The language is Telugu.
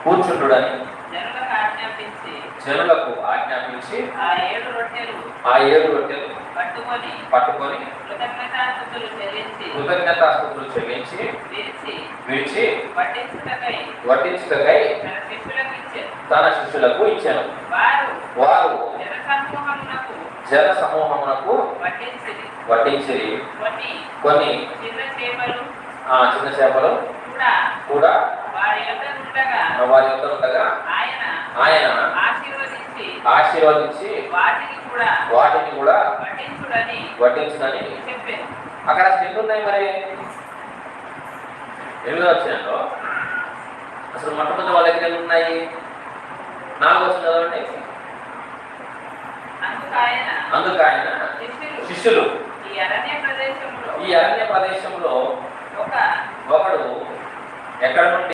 కూర్చుండుడని జనులకు ఆజ్ఞాపించి ఆ 7 రొట్టెలు పట్టుకొని కృతజ్ఞతాస్తుతులు చెల్లించి విడిచి వడ్డించుటకై తన శిష్యులకు ఇచ్చాను. వారు జన సమూహమునకు వడ్డించి కొన్ని చిన్న చేపలు కూడా వారి యొద్ద ఉండగా ఆయన ఆశీర్వదించి వాటిని కూడా వడ్డించునని అక్కడ ఎన్ని ఉన్నాయి మరి? 8వ వచనంలో అసలు మొట్టమొదటి వాళ్ళ దగ్గర ఎన్ని ఉన్నాయి? 4వ వచనం చదవండి. అందుకు ఆయన శిష్యులు ఈ అరణ్య ప్రదేశంలో ఒకడు ఎక్కడ నుండి